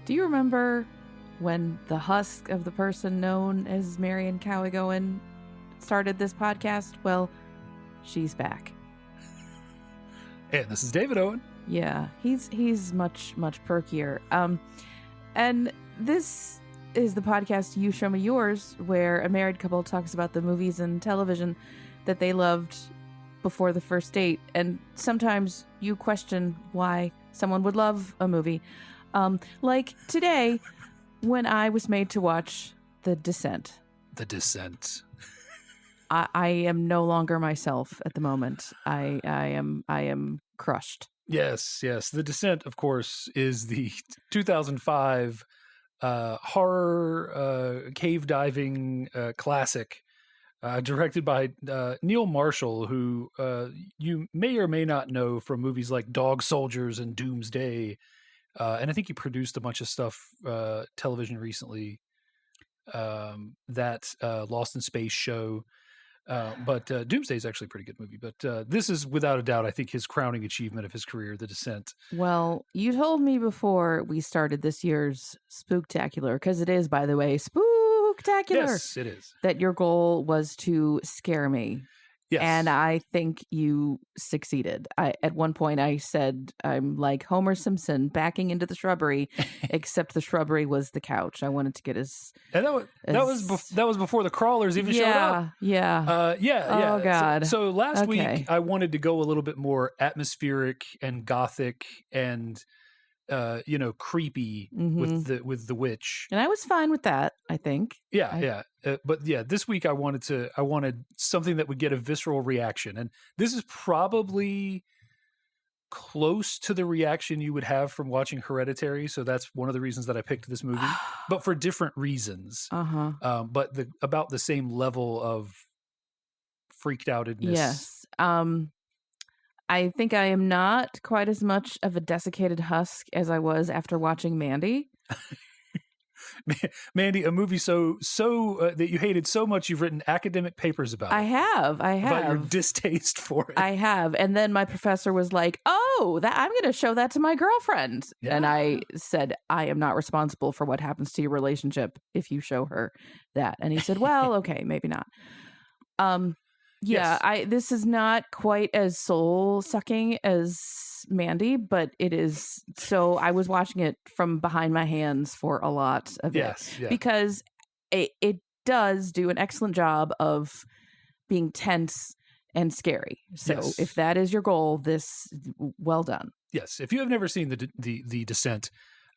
Do you remember when the husk of the person known as Marion Cowigoen started this podcast? Well, she's back. And this is David Owen. Yeah, he's much perkier. And this is the podcast You Show Me Yours, where a married couple talks about the movies and television that they loved before the first date. And sometimes you question why someone would love a movie. Like today, when I was made to watch The Descent. The Descent. I am no longer myself at the moment. I am crushed. Yes. The Descent, of course, is the 2005 horror cave diving classic directed by Neil Marshall, who you may or may not know from movies like Dog Soldiers and Doomsday. And I think he produced a bunch of stuff television recently. That Lost in Space show. But Doomsday is actually a pretty good movie. But this is, without a doubt, I think his crowning achievement of his career, The Descent. Well, you told me before we started this year's Spooktacular, because it is, by the way, Spooktacular. Yes, it is. That your goal was to scare me. Yes. And I think you succeeded. At one point I said, I'm like Homer Simpson backing into the shrubbery, except the shrubbery was the couch. I wanted to get and that was before the crawlers even showed up. Yeah. Yeah. Oh God. So last week I wanted to go a little bit more atmospheric and gothic and creepy with the witch. And I was fine with that, I think. Yeah. But this week I wanted something that would get a visceral reaction. And this is probably close to the reaction you would have from watching Hereditary. So that's one of the reasons that I picked this movie, but for different reasons. But about the same level of freaked outedness. Yes. I think I am not quite as much of a desiccated husk as I was after watching Mandy. Mandy, a movie so that you hated so much you've written academic papers about. I have. About your distaste for it. I have. And then my professor was like, I'm going to show that to my girlfriend. Yeah. And I said, I am not responsible for what happens to your relationship if you show her that. And he said, well, okay, maybe not. Yeah, yes. This is not quite as soul-sucking as Mandy, but it is. So I was watching it from behind my hands for a lot of it. Yeah. Because it does do an excellent job of being tense and scary. So if that is your goal, well done. Yes. If you have never seen the Descent,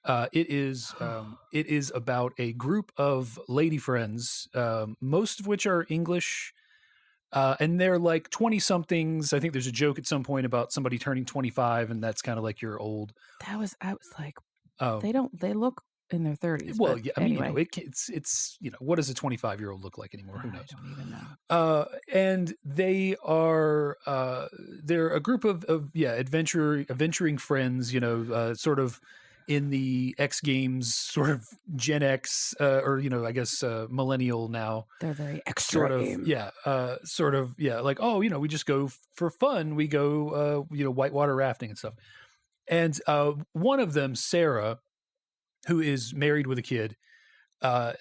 it is about a group of lady friends, most of which are English. And they're like 20-somethings. I think there's a joke at some point about somebody turning 25, and that's kind of like your old. I was like, they look in their 30s. Well, yeah, I mean, anyway. it's what does a 25-year-old look like anymore? Who knows? I don't even know. And they are, they're a group of adventuring friends, sort of in the X Games sort of Gen X, I guess millennial now. They're very extreme. Like, we just go for fun. We go, whitewater rafting and stuff. And one of them, Sarah, who is married with a kid, on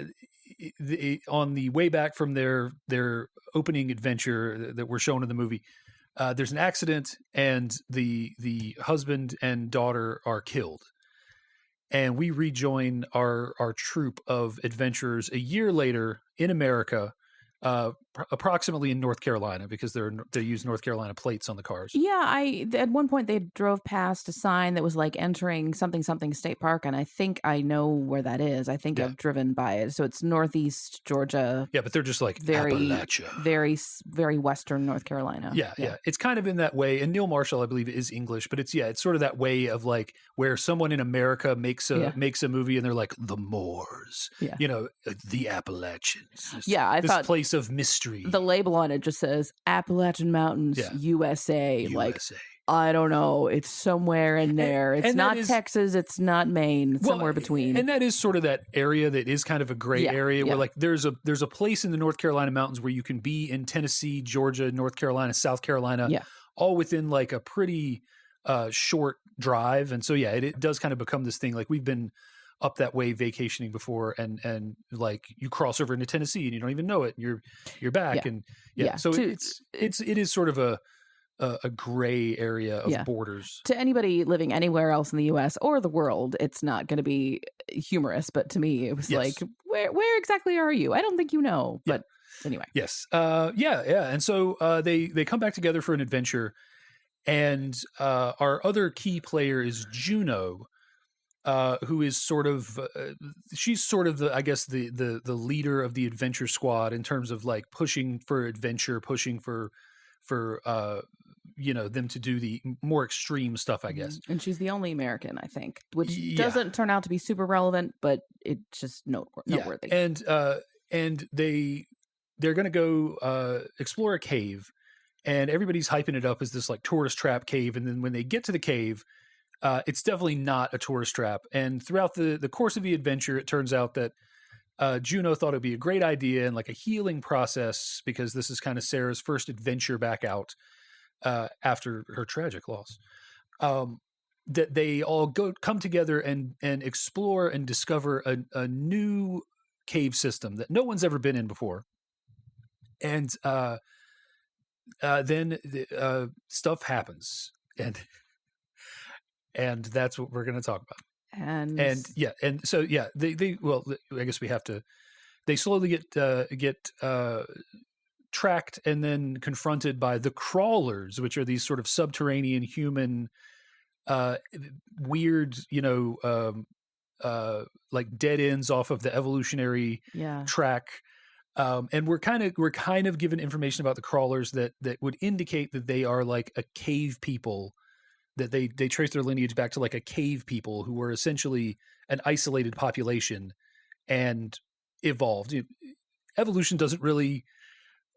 the way back from their opening adventure that we're shown in the movie, there's an accident and the husband and daughter are killed. And we rejoin our troupe of adventurers a year later in America, approximately in North Carolina, because they use North Carolina plates on the cars. Yeah, at one point they drove past a sign that was like entering something state park, and I think I know where that is. I think I've driven by it. So it's northeast Georgia. Yeah, but they're just like Appalachia. Very, very western North Carolina. Yeah. It's kind of in that way. And Neil Marshall, I believe, is English, but it's sort of that way of like where someone in America makes a movie and they're like the Moors, the Appalachians. I thought place of mystery. The label on it just says Appalachian Mountains, USA. Like, I don't know. It's somewhere in there. It's not Texas. It's not Maine. It's somewhere between. And that is sort of that area that is kind of a gray area where like there's a place in the North Carolina mountains where you can be in Tennessee, Georgia, North Carolina, South Carolina, all within like a pretty short drive. And so, it does kind of become this thing. Like we've been up that way vacationing before, and like you cross over into Tennessee and you don't even know it, and you're back, and so it is sort of a gray area of borders. To anybody living anywhere else in the U.S. or the world, it's not going to be humorous, but to me, it was like, where exactly are you? I don't think you know, but anyway. Yes. And so they come back together for an adventure, and our other key player is Juno, who is sort of she's sort of the, I guess, the leader of the adventure squad in terms of like pushing for adventure, pushing for them to do the more extreme stuff, I guess. And she's the only American, I think, which doesn't turn out to be super relevant, but it's just noteworthy. And they're going to go explore a cave, and everybody's hyping it up as this like tourist trap cave. And then when they get to the cave, it's definitely not a tourist trap. And throughout the course of the adventure, it turns out that Juno thought it'd be a great idea and like a healing process, because this is kind of Sarah's first adventure back out after her tragic loss. That they all come together and explore and discover a new cave system that no one's ever been in before. And then stuff happens, and that's what we're going to talk about. And so they well, I guess we have to. They slowly get tracked and then confronted by the crawlers, which are these sort of subterranean human, weird, like dead ends off of the evolutionary track. And we're kind of given information about the crawlers that would indicate that they are like a cave people, that they trace their lineage back to like a cave people who were essentially an isolated population and evolved. Evolution doesn't really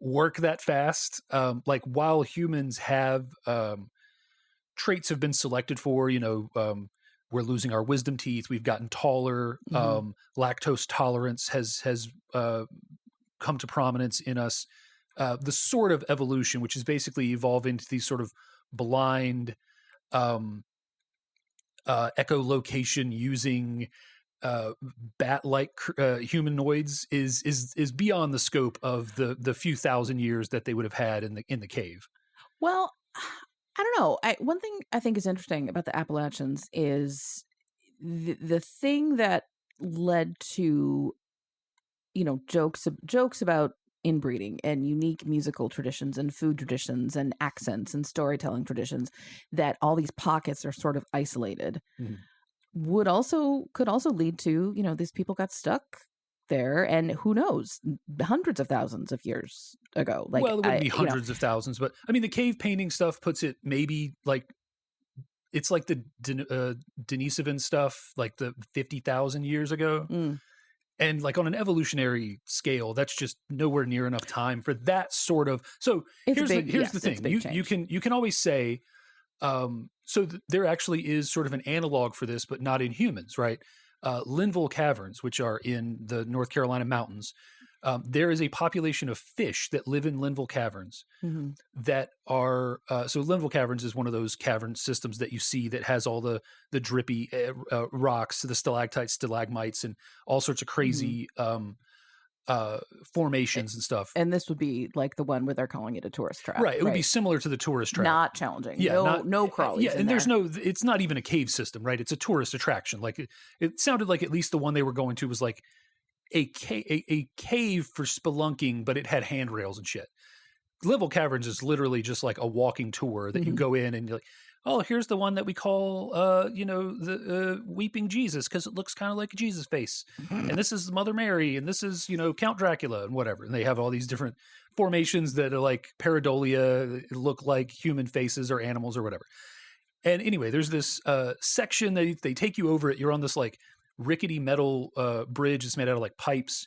work that fast. Like while humans have traits have been selected for, we're losing our wisdom teeth, we've gotten taller, lactose tolerance has come to prominence in us. The sort of evolution, which is basically evolving into these sort of blind echolocation using bat-like humanoids is beyond the scope of the few thousand years that they would have had in the cave. Well, I don't know. One thing I think is interesting about the Appalachians is the thing that led to jokes about inbreeding and unique musical traditions and food traditions and accents and storytelling traditions, that all these pockets are sort of isolated, could also lead to, these people got stuck there, and who knows, hundreds of thousands of years ago. Like, well, it wouldn't be hundreds of thousands, but I mean, the cave painting stuff puts it maybe like it's like the Denisovan stuff, like the 50,000 years ago. And like on an evolutionary scale, that's just nowhere near enough time for that sort of. So here's the thing: you can always say, there actually is sort of an analog for this, but not in humans, right? Linville Caverns, which are in the North Carolina mountains, there is a population of fish that live in Linville Caverns that are so Linville Caverns is one of those cavern systems that you see that has all the drippy rocks, the stalactites, stalagmites, and all sorts of crazy formations and stuff. And this would be like the one where they're calling it a tourist trap, right? It would be similar to the tourist trap, not challenging. No crawlies. Yeah, and there's it's not even a cave system, right? It's a tourist attraction. Like it sounded like at least the one they were going to was like a cave for spelunking, but it had handrails and shit. Linville Caverns is literally just like a walking tour that you go in and you're like, oh, here's the one that we call, the Weeping Jesus, because it looks kind of like a Jesus face. And this is Mother Mary, and this is, Count Dracula and whatever. And they have all these different formations that are like pareidolia, look like human faces or animals or whatever. And anyway, there's this section that they take you over it. You're on this like rickety metal bridge that's made out of like pipes,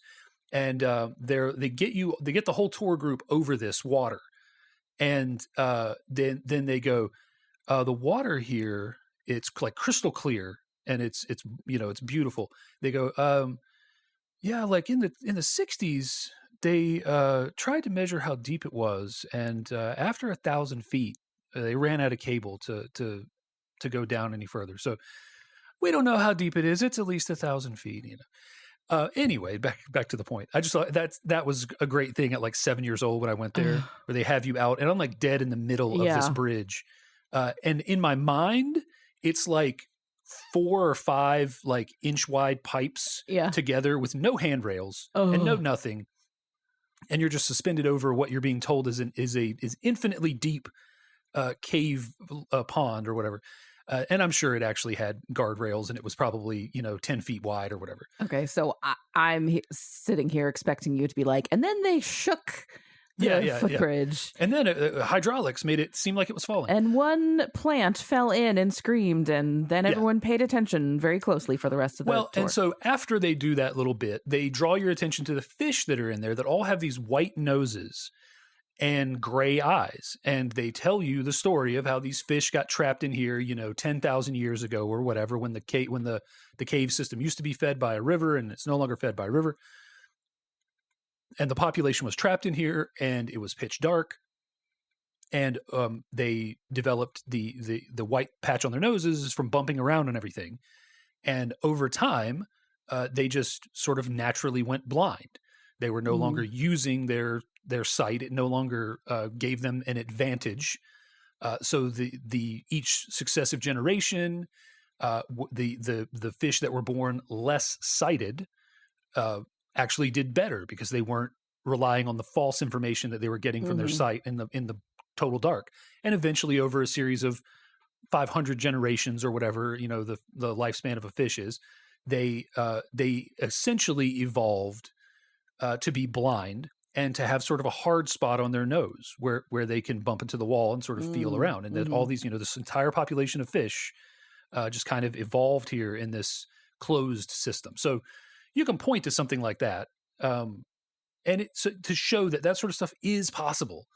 and they get the whole tour group over this water, and then they go, the water here, it's like crystal clear, and it's beautiful. They go, like in the 60s they tried to measure how deep it was, and after 1,000 feet they ran out of cable to go down any further. So we don't know how deep it is. It's at least 1,000 feet, you know. Anyway, back to the point. I just thought that was a great thing at like 7 years old when I went there, where they have you out, and I'm like dead in the middle of this bridge, and in my mind, it's like 4 or 5 like inch wide pipes together with no handrails and no nothing, and you're just suspended over what you're being told is infinitely deep cave pond or whatever. And I'm sure it actually had guardrails, and it was probably 10 feet wide or whatever. Okay, so I'm sitting here expecting you to be like, and then they shook the footbridge. And then hydraulics made it seem like it was falling. And one plant fell in and screamed, and then everyone paid attention very closely for the rest of the tour. And so after they do that little bit, they draw your attention to the fish that are in there that all have these white noses and gray eyes, and they tell you the story of how these fish got trapped in here 10,000 years ago or whatever, when the cave system used to be fed by a river and it's no longer fed by a river, and the population was trapped in here, and it was pitch dark, and they developed the white patch on their noses from bumping around and everything, and over time they just sort of naturally went blind. They were no longer using their sight. It no longer gave them an advantage. So the each successive generation, the fish that were born less sighted actually did better, because they weren't relying on the false information that they were getting from their sight in the total dark. And eventually, over a series of 500 generations or whatever, the lifespan of a fish is, they essentially evolved to be blind and to have sort of a hard spot on their nose where they can bump into the wall and sort of feel around. And that all these, this entire population of fish just kind of evolved here in this closed system. So you can point to something like that, and to show that sort of stuff is possible.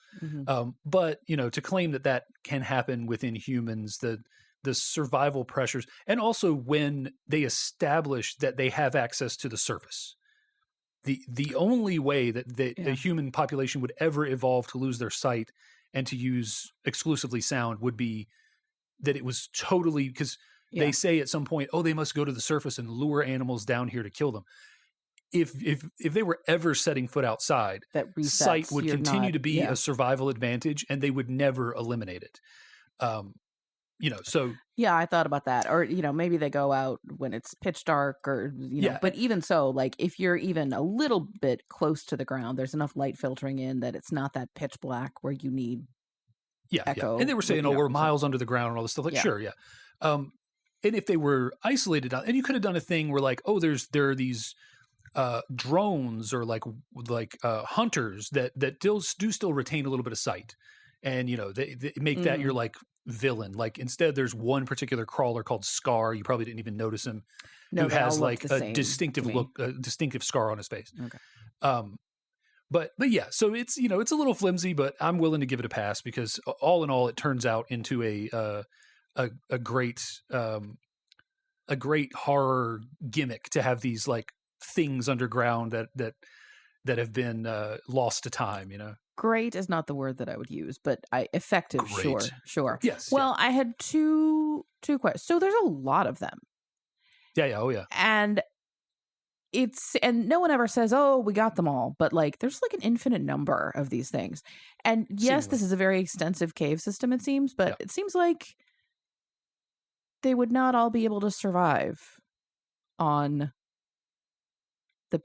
But, to claim that can happen within humans, the survival pressures, and also when they establish that they have access to the surface. The only way that a human population would ever evolve to lose their sight and to use exclusively sound would be that it was totally, because they say at some point, they must go to the surface and lure animals down here to kill them. If they were ever setting foot outside, that resets, sight would continue to be a survival advantage, and they would never eliminate it. So I thought about that. Or maybe they go out when it's pitch dark, or but even so, like if you're even a little bit close to the ground, there's enough light filtering in that it's not that pitch black where you need echo. And they were saying, we're miles under the ground and all this stuff. Like, sure, and if they were isolated, and you could have done a thing where like, there are these drones or like hunters that do still retain a little bit of sight, and they make that your like villain. Like instead, there's one particular crawler called Scar. You probably didn't even notice him. No, who has like a distinctive look, a distinctive scar on his face. Okay. But yeah, so it's it's a little flimsy, but I'm willing to give it a pass, because all in all, it turns out into a great horror gimmick to have these like things underground that have been lost to time. Great is not the word that I would use, but effective. Great. Sure. Yes. Well, I had two questions. So there's a lot of them. Yeah. Oh yeah. And no one ever says, we got them all, but like there's like an infinite number of these things. And yes, this is a very extensive cave system, it seems, but it seems like they would not all be able to survive on the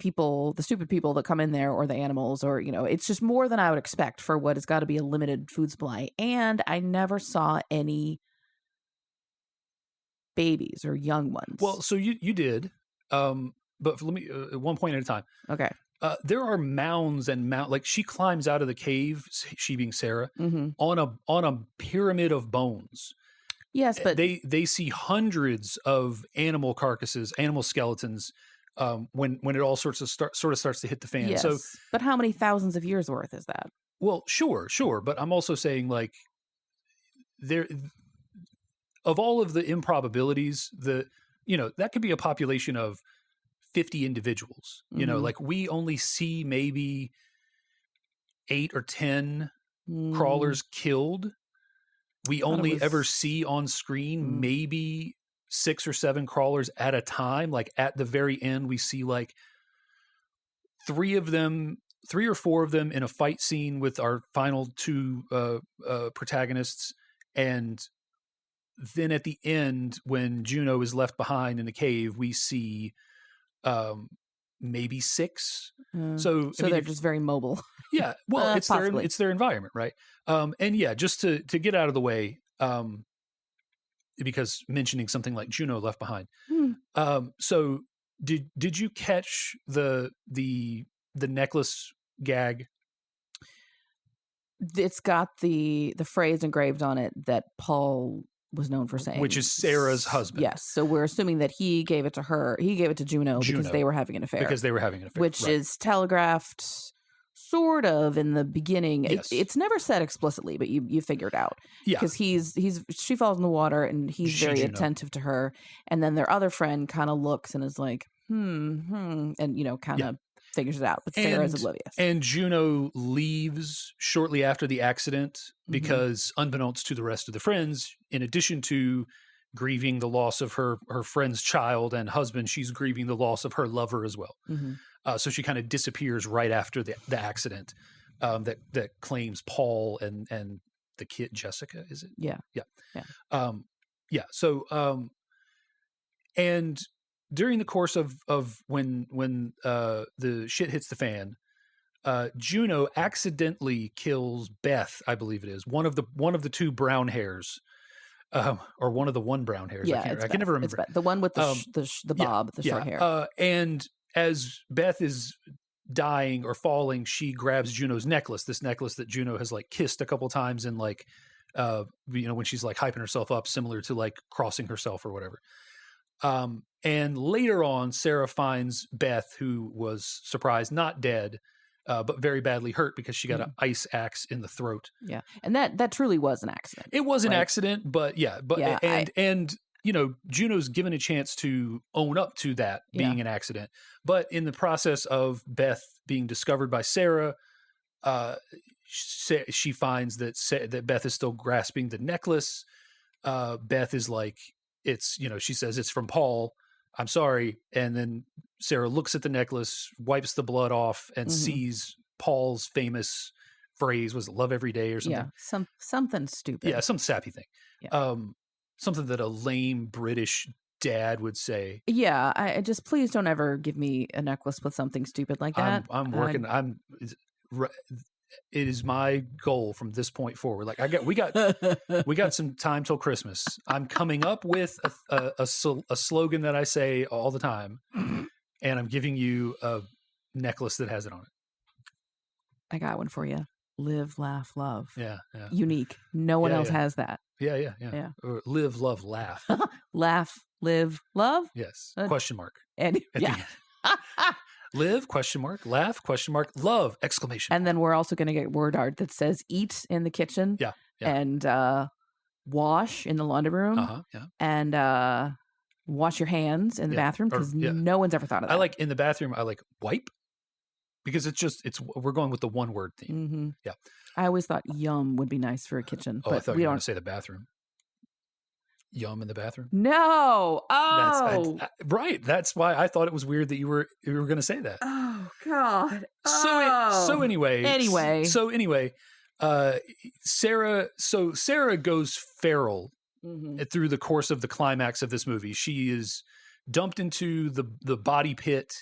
stupid people that come in there, or the animals, or it's just more than I would expect for what has got to be a limited food supply. And I never saw any babies or young ones. Well, so you did, but let me one point at a time. Okay. There are mounds and like she climbs out of the cave, she being Sarah, on a pyramid of bones. Yes, but they see hundreds of animal carcasses, animal skeletons, when it all sort of starts to hit the fan. Yes, so, but how many thousands of years worth is that? Well, sure, but I'm also saying like there, of all of the improbabilities, that could be a population of 50 individuals. Like we only see maybe 8 or 10 crawlers killed. We only ever see on screen maybe 6 or 7 crawlers at a time. Like at the very end, we see like 3 or 4 of them in a fight scene with our final 2 protagonists. And then at the end, when Juno is left behind in the cave, we see maybe 6. So I mean, they're just very mobile. Yeah. Well, it's their environment, right? And yeah, just to get out of the way, because mentioning something like Juno left behind. So did you catch the necklace gag? It's got the phrase engraved on it that Paul was known for saying, which is Sarah's husband. Yes. So we're assuming that he gave it to her. He gave it to Juno because they were having an affair. Which right. is telegraphed sort of in the beginning. Yes. It's never said explicitly, but you figure it out. Yeah. Because she falls in the water and he's very Juno. attentive to her. And then their other friend kind of looks and is like, and kind of figures it out. But Sarah's oblivious. And Juno leaves shortly after the accident because unbeknownst to the rest of the friends, in addition to grieving the loss of her friend's child and husband, she's grieving the loss of her lover as well. So she kind of disappears right after the accident that claims Paul and the kid Jessica, is it? Yeah. So and during the course of when the shit hits the fan, Juno accidentally kills Beth, I believe it is, one of the 2 brown hairs, or one of the 1 brown hairs. Yeah, I can never remember. It's the one with the bob, the short hair. And as Beth is dying or falling, she grabs Juno's necklace. This necklace that Juno has like kissed a couple times and like, when she's like hyping herself up, similar to like crossing herself or whatever. And later on, Sarah finds Beth, who was surprised not dead, but very badly hurt because she got an ice axe in the throat. Yeah, and that truly was an accident. It was an accident, but Juno's given a chance to own up to that being an accident. But in the process of Beth being discovered by Sarah, she finds that Beth is still grasping the necklace. Beth is like, she says it's from Paul. I'm sorry. And then Sarah looks at the necklace, wipes the blood off, and sees Paul's famous phrase, was it love every day or something? Yeah, something stupid. Yeah, some sappy thing. Yeah. Something that a lame British dad would say. Yeah, I just, please don't ever give me a necklace with something stupid like that. I'm working. It is my goal from this point forward. Like we got some time till Christmas. I'm coming up with a slogan that I say all the time, and I'm giving you a necklace that has it on it. I got one for you. Live, laugh, love. Yeah. Unique. No one else has that. Yeah. Or live, love, laugh. Laugh, live, love. Yes. Question mark. And Live, question mark, laugh, question mark, love, exclamation. And then we're also going to get word art that says eat in the kitchen. Yeah. And wash in the laundry room. And wash your hands in the bathroom, because no one's ever thought of that. I like in the bathroom, I like wipe, because we're going with the one word theme. Yeah. I always thought yum would be nice for a kitchen. Oh, but I thought you were going to say the bathroom. Yum in the bathroom? No. Oh. Right. That's why I thought it was weird that you were going to say that. Oh God. So anyway, Sarah goes feral through the course of the climax of this movie. She is dumped into the body pit.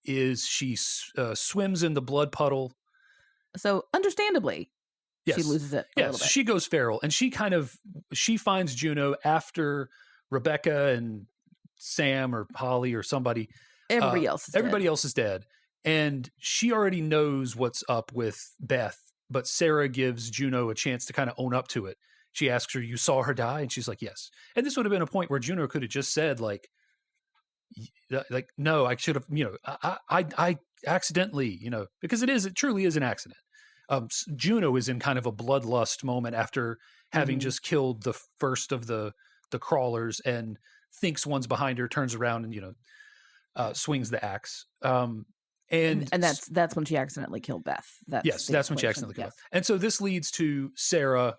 She swims in the blood puddle. So understandably, yes. She loses it a little bit. She goes feral, and she finds Juno after Rebecca and Sam or Holly or somebody. Everybody else is dead. And she already knows what's up with Beth, but Sarah gives Juno a chance to kind of own up to it. She asks her, "You saw her die?" And she's like, "Yes." And this would have been a point where Juno could have just said like, no, I should have, I accidentally, because it truly is an accident. Juno is in kind of a bloodlust moment after having just killed the first of the crawlers and thinks one's behind her, turns around and, swings the axe. And that's when she accidentally killed Beth. That's when she accidentally killed Beth. And so this leads to Sarah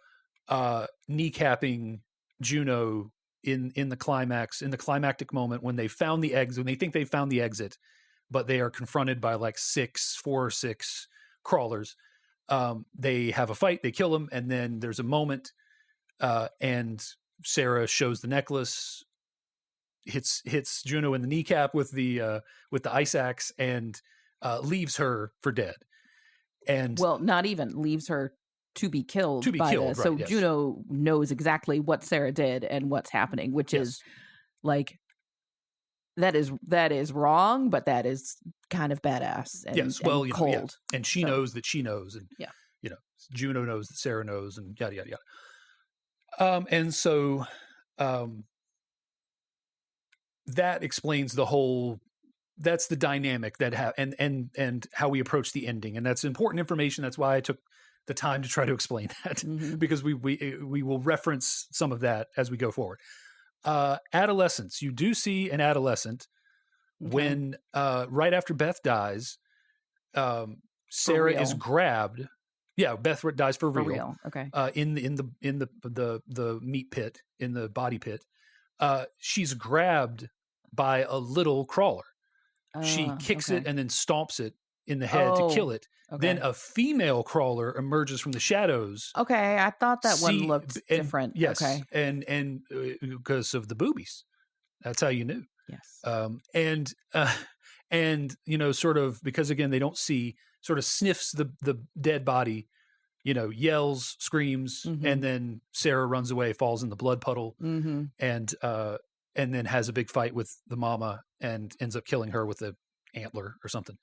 kneecapping Juno in the climax, in the climactic moment when they found the exit, when they think they found the exit, but they are confronted by like 4 or 6 crawlers. They have a fight, they kill him, and then there's a moment, and Sarah shows the necklace, hits Juno in the kneecap with the ice axe, and leaves her for dead. And well, not even leaves her to be killed right, so yes. Juno knows exactly what Sarah did and what's happening, which Yes. is like that is wrong, but that is kind of badass and, yes, well, and you know, cold. yeah. And she So- knows that she knows, and Yeah. you know, Juno knows that Sarah knows, and yada yada yada. And so that explains the whole. That's the dynamic that and how we approach the ending, and that's important information. That's why I took the time to try to explain that, Mhm. because we will reference some of that as we go forward. Adolescence. You do see an adolescent Okay. when right after Beth dies, Sarah is real. grabbed. Yeah, Beth dies for real. Okay. In the meat pit, in the body pit. She's grabbed by a little crawler. She kicks okay. it and then stomps it in the head to kill it. Okay. Then a female crawler emerges from the shadows. Okay, I thought that one looked different. Yes, okay. and because of the boobies, that's how you knew. Yes. And you know, sort of, because again they don't see, sort of sniffs the dead body, you know, yells, screams, Mhm. and then Sarah runs away, falls in the blood puddle, Mm-hmm. and then has a big fight with the mama and ends up killing her with a antler or something.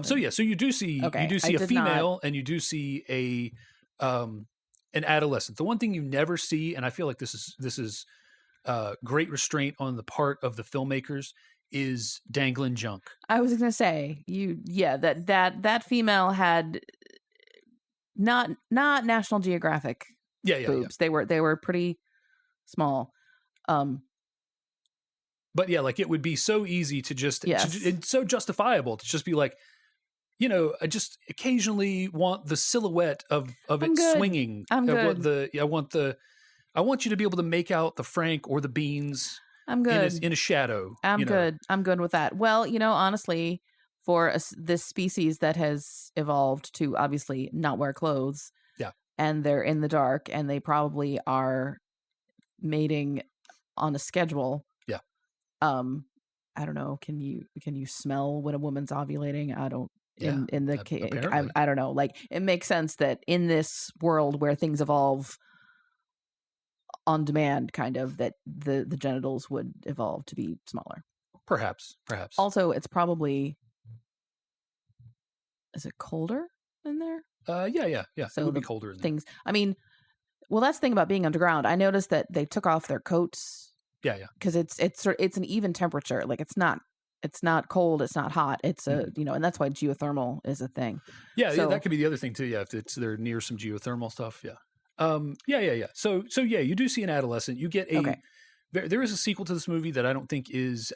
So yeah, so you do see Okay, a female, and you do see an adolescent. The one thing you never see, and I feel like this is great restraint on the part of the filmmakers, is dangling junk. I was gonna say that female had not National Geographic Yeah. boobs. They were pretty small. But yeah, like it would be so easy to just, it's so justifiable to just be like, you know, I just occasionally want the silhouette of it swinging. I'm good. I want you to be able to make out the Frank or the beans. I'm good in a shadow. I'm good. I'm good with that. Well, you know, honestly, for this species that has evolved to obviously not wear clothes, and they're in the dark, and they probably are mating on a schedule. I don't know. Can you smell when a woman's ovulating? I don't. In the I don't know. Like, it makes sense that in this world where things evolve on demand, kind of, that the genitals would evolve to be smaller. Perhaps. Also, it's probably, is it colder in there? Yeah. So it would be colder in there. Things. I mean, well, that's the thing about being underground. I noticed that they took off their coats. Yeah. Because it's an even temperature. Like, it's not cold, it's not hot. It's you know, and that's why geothermal is a thing. Yeah, that could be the other thing too. Yeah, if they're near some geothermal stuff. Yeah. Yeah. So yeah, you do see an adolescent. You get a. There is a sequel to this movie that I don't think is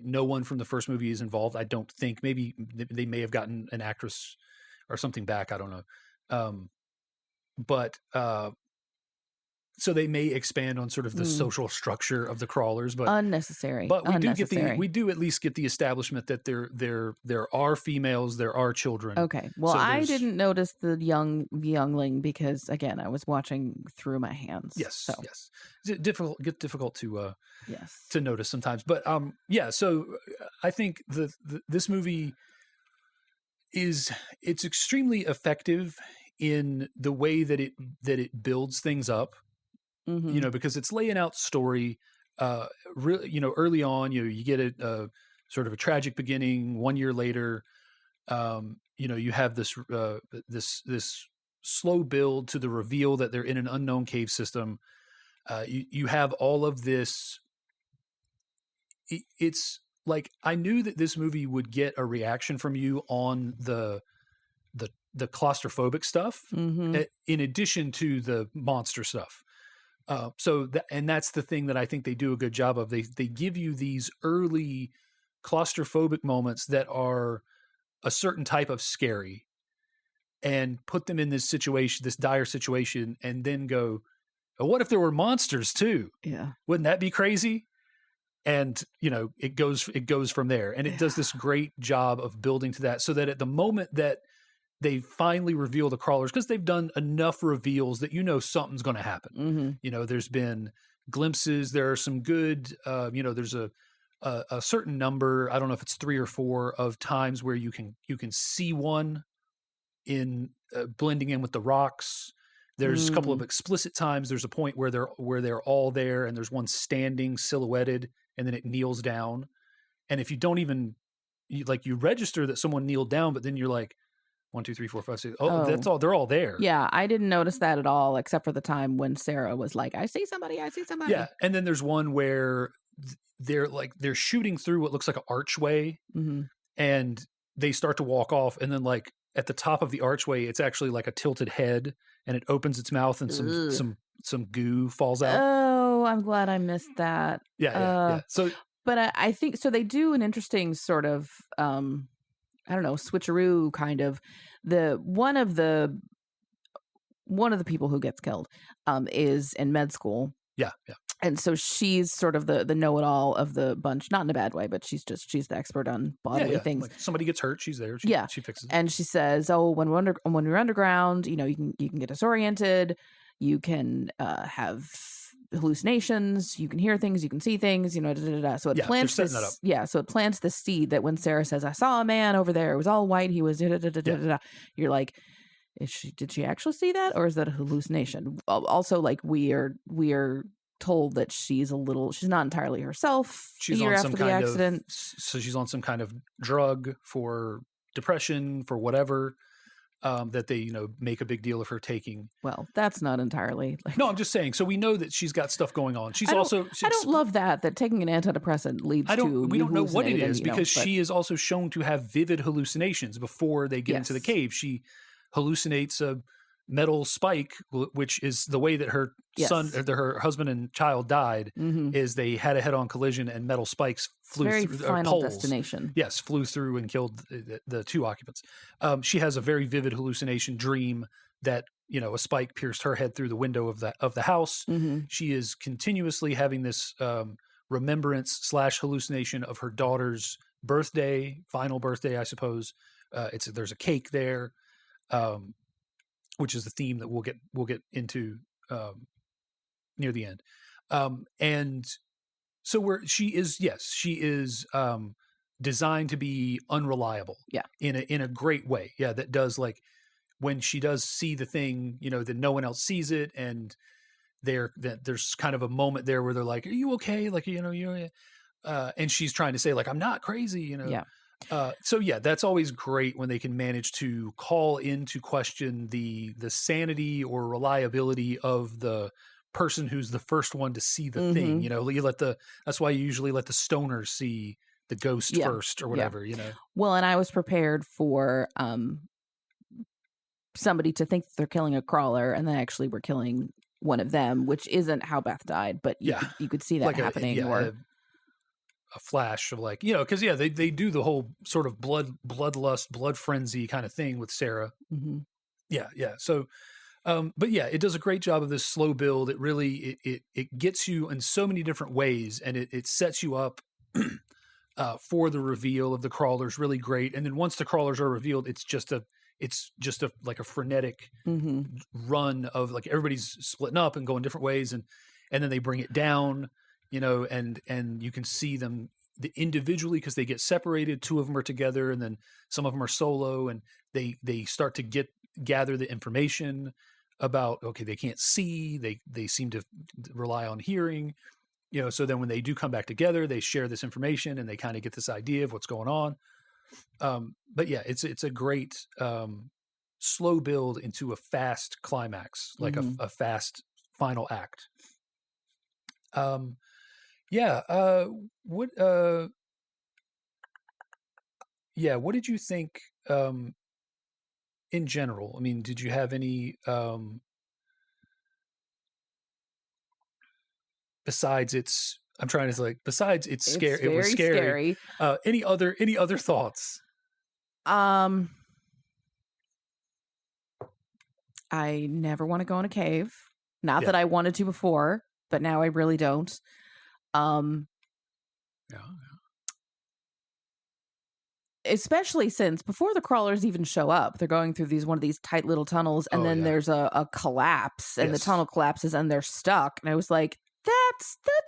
no one from the first movie is involved. I don't think. Maybe they may have gotten an actress or something back. I don't know. But so they may expand on sort of the social structure of the crawlers, but unnecessary. But we do at least get the establishment that there are females, there are children. Okay. Well, so I didn't notice the youngling because, again, I was watching through my hands. Yes. It's difficult to yes, to notice sometimes. But yeah. So I think this movie it's extremely effective in the way that it builds things up. Mm-hmm. You know, because it's laying out story, really, you know, early on, you know, you get a sort of a tragic beginning. 1 year later, you know, you have this slow build to the reveal that they're in an unknown cave system. You have all of this. It's like, I knew that this movie would get a reaction from you on the claustrophobic stuff, mm-hmm. in addition to the monster stuff. And that's the thing that I think they do a good job of. They give you these early claustrophobic moments that are a certain type of scary, and put them in this situation, this dire situation, and then go, What if there were monsters too? Yeah. Wouldn't that be crazy? And it goes from there, and it does this great job of building to that, so that at the moment that they finally reveal the crawlers, because they've done enough reveals that something's going to happen. Mm-hmm. There's been glimpses. There are some good. There's a certain number. I don't know if it's 3 or 4 of times where you can see one in blending in with the rocks. There's a couple of explicit times. There's a point where they're all there, and there's one standing silhouetted, and then it kneels down. And if you don't even you register that someone kneeled down, but then you're like 1, 2, 3, 4, 5, 6. Oh, that's all. They're all there. Yeah, I didn't notice that at all, except for the time when Sarah was like, "I see somebody. I see somebody." Yeah, and then there's one where they're shooting through what looks like an archway, and they start to walk off, and then at the top of the archway, it's actually like a tilted head, and it opens its mouth, and some goo falls out. Oh, I'm glad I missed that. Yeah. So, but I think so. They do an interesting sort of, I don't know, switcheroo kind of. One of the people who gets killed, is in med school. Yeah. And so she's sort of the know-it-all of the bunch, not in a bad way, but she's the expert on bodily things. Like somebody gets hurt, she's there. She fixes it. And she says, "Oh, when you're underground, you can get disoriented, you can have hallucinations, you can hear things, you can see things, So it plants this. That up. Yeah, so it plants this seed that when Sarah says, "I saw a man over there. It was all white. He was," you're like, did she actually see that, or is that a hallucination? Also, we are told that she's not entirely herself. She's a year on after some the accident. So she's on some kind of drug for depression, for whatever, that they make a big deal of her taking. Well, that's not entirely. No, I'm just saying. So we know that she's got stuff going on. She's I don't love that taking an antidepressant leads to. We don't know what it is, because but she is also shown to have vivid hallucinations before they get into the cave. She hallucinates a metal spike, which is the way that her son, or her husband and child died, is they had a head-on collision and metal spikes flew through. Final Destination. Yes, flew through and killed the 2 occupants. She has a very vivid hallucination dream that a spike pierced her head through the window of the house. She is continuously having this remembrance / hallucination of her daughter's final birthday, I suppose. There's a cake there. Which is the theme that we'll get into near the end. And so she is designed to be unreliable. Yeah. In a great way. Yeah. That does, when she does see the thing, that no one else sees it, and there's kind of a moment there where they're like, "Are you okay?" And she's trying to say "I'm not crazy," Yeah. So that's always great when they can manage to call into question the sanity or reliability of the person who's the first one to see the thing. That's why you usually let the stoner see the ghost first or whatever. Well, and I was prepared for somebody to think that they're killing a crawler, and then actually we're killing one of them, which isn't how Beth died, but you could see that happening. A flash of because they do the whole sort of bloodlust, blood frenzy kind of thing with Sarah. So but it does a great job of this slow build. It really it gets you in so many different ways, and it sets you up for the reveal of the crawlers really great. And then once the crawlers are revealed, it's just a frenetic run of everybody's splitting up and going different ways, and then they bring it down. And you can see them individually because they get separated. 2 of them are together, and then some of them are solo, and they start to gather the information about, okay, they can't see, they seem to rely on hearing, so then when they do come back together, they share this information, and they kind of get this idea of what's going on. But it's a great slow build into a fast climax, a fast final act. What did you think in general? I mean, did you have any besides it's scary, it was scary. Any other thoughts? I never want to go in a cave. Not that I wanted to before, but now I really don't. Especially since before the crawlers even show up, they're going through one of these tight little tunnels, and then there's a collapse, and the tunnel collapses, and they're stuck. And I was like, that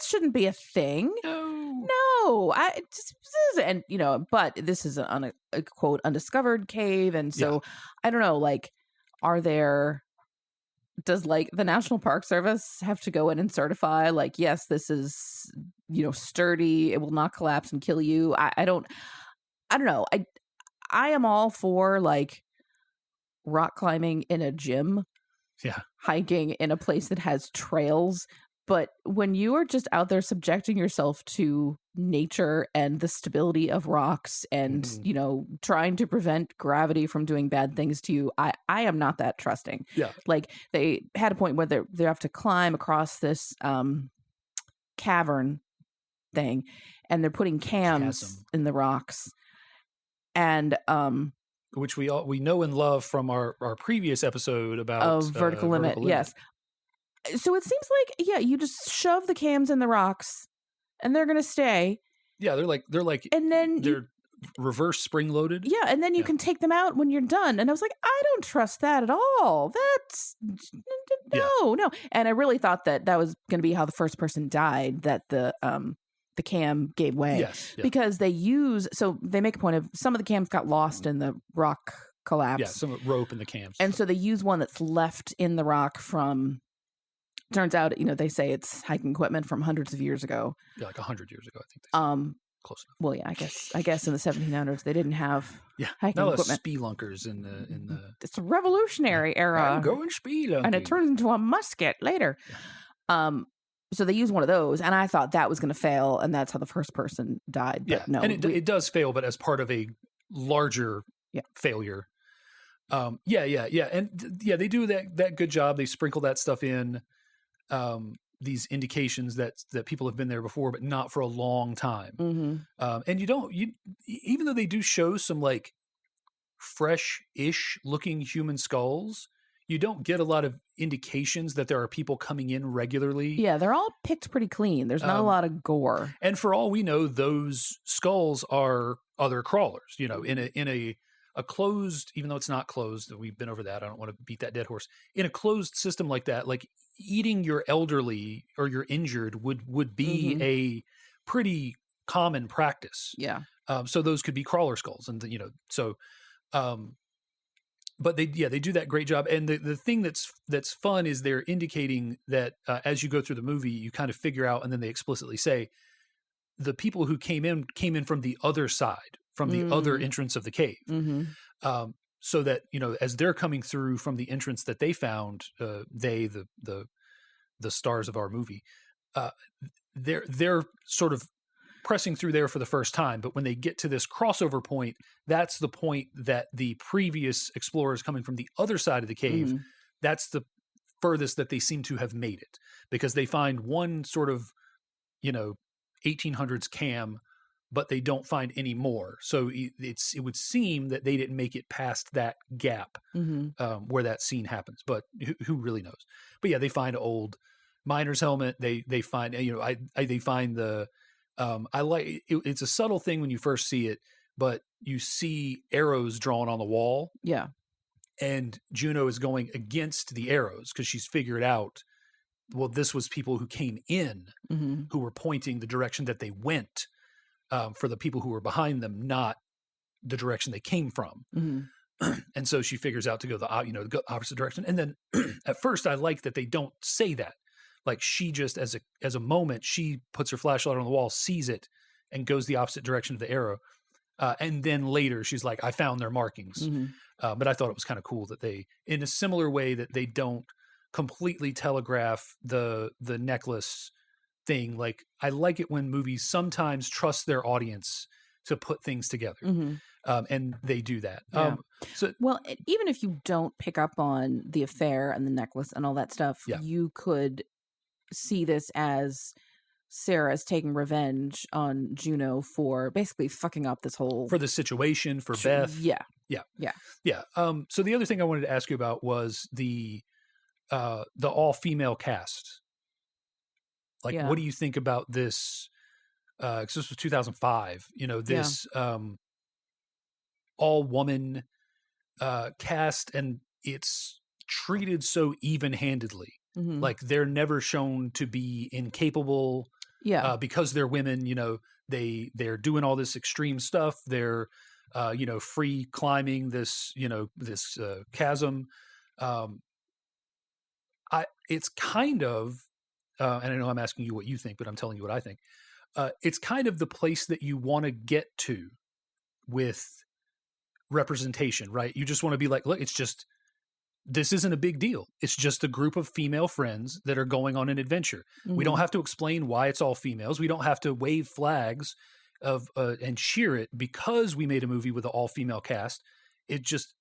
shouldn't be a thing. No, and but this is a quote undiscovered cave, and so I don't know. Like, does like the National Park Service have to go in and certify, like, yes, this is sturdy, it will not collapse and kill you? I don't know. I am all for like rock climbing in a gym, hiking in a place that has trails. But when you are just out there subjecting yourself to nature and the stability of rocks and, trying to prevent gravity from doing bad things to you, I am not that trusting. Yeah. Like, they had a point where they have to climb across this cavern thing, and they're putting cams in the rocks. And which we know and love from our previous episode about vertical limit. Yes. So it seems like you just shove the cams in the rocks, and they're gonna stay. Yeah, they're like, and then they're reverse spring loaded. Yeah, and then you can take them out when you're done. And I was like, I don't trust that at all. That's no. And I really thought that was going to be how the first person died. That the cam gave way. Yes, because they make a point of some of the cams got lost in the rock collapse. Yeah, some rope in the cams. And so they use one that's left in the rock from, turns out, they say it's hiking equipment from hundreds of years ago. Yeah, like 100 years ago, I think they said. Close enough. Well, yeah, I guess in the 1700s they didn't have hiking equipment. Spelunkers in the It's a revolutionary era. I'm going spelunking. And it turns into a musket later. Yeah. So they use one of those, and I thought that was going to fail, and that's how the first person died. But no, and it does fail, but as part of a larger failure. And they do that good job. They sprinkle that stuff in, these indications that people have been there before, but not for a long time. Mm-hmm. And even though they do show some like fresh-ish looking human skulls, you don't get a lot of indications that there are people coming in regularly. Yeah, they're all picked pretty clean. There's not a lot of gore. And for all we know, those skulls are other crawlers, in a closed, even though it's not closed, we've been over that. I don't want to beat that dead horse. In a closed system like that, like eating your elderly or your injured would be a pretty common practice. Yeah. So those could be crawler skulls, and but they do that great job. And the thing that's fun is they're indicating that as you go through the movie, you kind of figure out, and then they explicitly say the people who came in from the other side, from the other entrance of the cave. Mm-hmm. So that, as they're coming through from the entrance that they found, the stars of our movie, they're sort of pressing through there for the first time. But when they get to this crossover point, that's the point that the previous explorers coming from the other side of the cave, that's the furthest that they seem to have made it, because they find one sort of, 1800s cam, but they don't find any more. So it would seem that they didn't make it past that gap where that scene happens, but who really knows? But yeah, they find an old miner's helmet. They find, they find the, I like it's a subtle thing when you first see it, but you see arrows drawn on the wall. Yeah. And Juno is going against the arrows because she's figured out, well, this was people who came in who were pointing the direction that they went, for the people who were behind them, not the direction they came from. And so she figures out to go the opposite direction. And then at first I like that they don't say that. Like, she just as a moment, she puts her flashlight on the wall, sees it, and goes the opposite direction of the arrow. And then later she's like, I found their markings. But I thought it was kind of cool that they, in a similar way that they don't completely telegraph the necklace thing. Like, I like it when movies sometimes trust their audience to put things together. And they do that. Yeah. Well, even if you don't pick up on the affair and the necklace and all that stuff, you could see this as Sarah's taking revenge on Juno for basically fucking up this whole... For the situation, for Beth. Yeah. So the other thing I wanted to ask you about was the the all-female cast. Like, Yeah. what do you think about this? 'Cause this was 2005. This all-woman cast, and it's treated so even-handedly. Mm-hmm. Like, they're never shown to be incapable. Yeah. Because they're women. They're doing all this extreme stuff. They're free climbing this chasm. It's kind of, and I know I'm asking you what you think, but I'm telling you what I think. It's kind of the place that you want to get to with representation, right? You just want to be like, look, this isn't a big deal. It's just a group of female friends that are going on an adventure. Mm-hmm. We don't have to explain why it's all females. We don't have to wave flags of and cheer it because we made a movie with an all-female cast. It just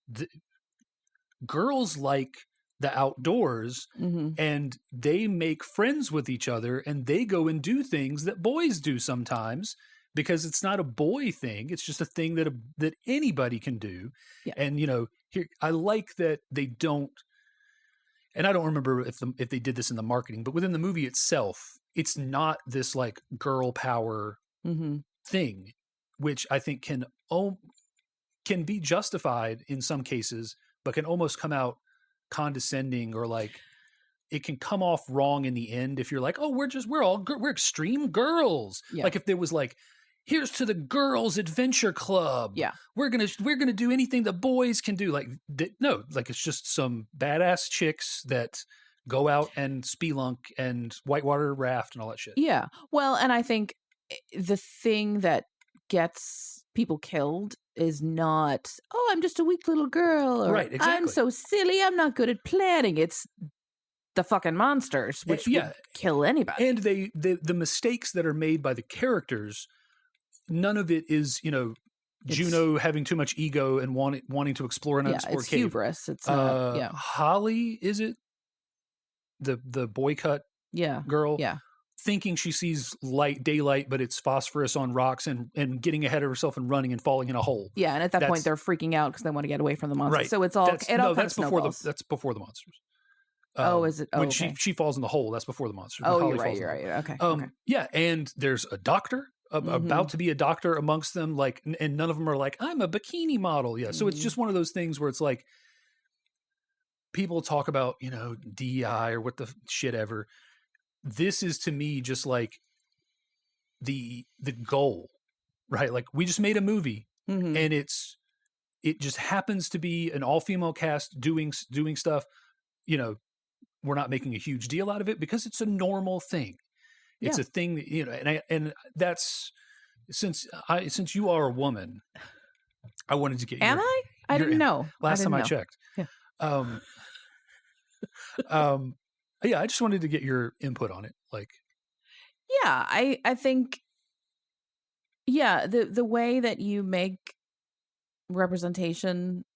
girls like the outdoors, Mm-hmm. and they make friends with each other, and they go and do things that boys do sometimes, because it's not a boy thing. It's just a thing that anybody can do. Yeah. And here, I like that they don't, and I don't remember if they did this in the marketing, but within the movie itself, it's not this like girl power Mm-hmm. thing, which I think can be justified in some cases, but can almost come out condescending, or like it can come off wrong in the end if you're like, oh, we're extreme girls. Yeah. Like if there was like, here's to the girls adventure club. Yeah. We're going to do anything the boys can do. Like, no, like it's just some badass chicks that go out and spelunk and whitewater raft and all that shit. Yeah. Well, and I think the thing that gets people killed is not, oh, I'm just a weak little girl, or Right, exactly. I'm so silly, I'm not good at planning. It's the fucking monsters, which would kill anybody. And the mistakes that are made by the characters, none of it is, Juno having too much ego and wanting to explore an unexplored cave. Hubris. It's not, Holly, is it? The boycott girl? Yeah. Thinking she sees daylight, but it's phosphorus on rocks, and getting ahead of herself and running and falling in a hole. Yeah, and at that point they're freaking out because they want to get away from the monsters. Right. So it's all that's before the monsters. Is it? Oh, when okay. she falls in the hole, that's before the monsters. Oh, you're right. Okay. Okay. Yeah, and there's a doctor about to be a doctor amongst them, like, and none of them are like, I'm a bikini model. Yeah, so it's just one of those things where it's like people talk about DEI or what the shit ever. This is to me just like the goal, right? Like we just made a movie, and it just happens to be an all-female cast doing stuff. We're not making a huge deal out of it because it's a normal thing. It's a thing that, and that's since you are a woman, I wanted to get. Am I? I didn't know. Last time I know. checked. Yeah. Yeah, I just wanted to get your input on it. Like, yeah, I think, the way that you make representation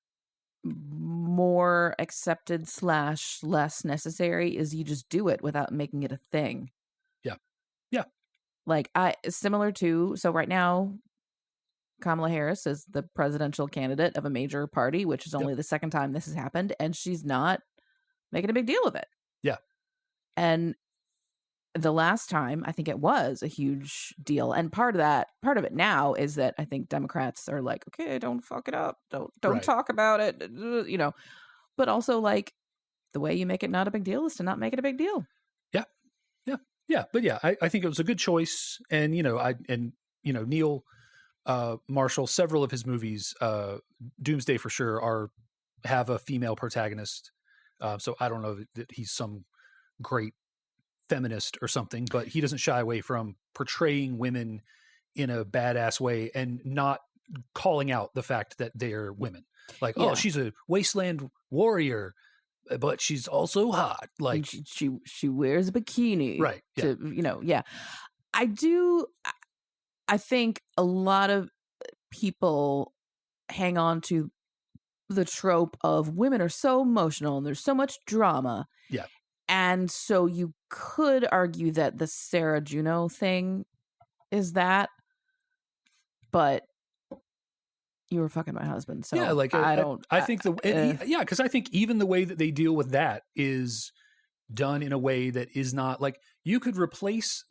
more accepted / less necessary is you just do it without making it a thing. Yeah. Like similar to, so right now, Kamala Harris is the presidential candidate of a major party, which is only the second time this has happened, and she's not making a big deal of it. Yeah. And the last time, I think it was a huge deal. And part of it now is that I think Democrats are like, okay, don't fuck it up. Don't talk about it, But also, like, the way you make it not a big deal is to not make it a big deal. Yeah. But yeah, I think it was a good choice. And, Neil Marshall, several of his movies, Doomsday for sure, have a female protagonist. So I don't know that he's some great feminist or something, but he doesn't shy away from portraying women in a badass way and not calling out the fact that they're women. Like, oh, she's a wasteland warrior, but she's also hot. Like, she wears a bikini, right? Yeah. I think a lot of people hang on to the trope of women are so emotional and there's so much drama. Yeah. And so you could argue that the Sarah Juno thing is that, but you were fucking my husband. So yeah, like I think because I think even the way that they deal with that is done in a way that is not like you could replace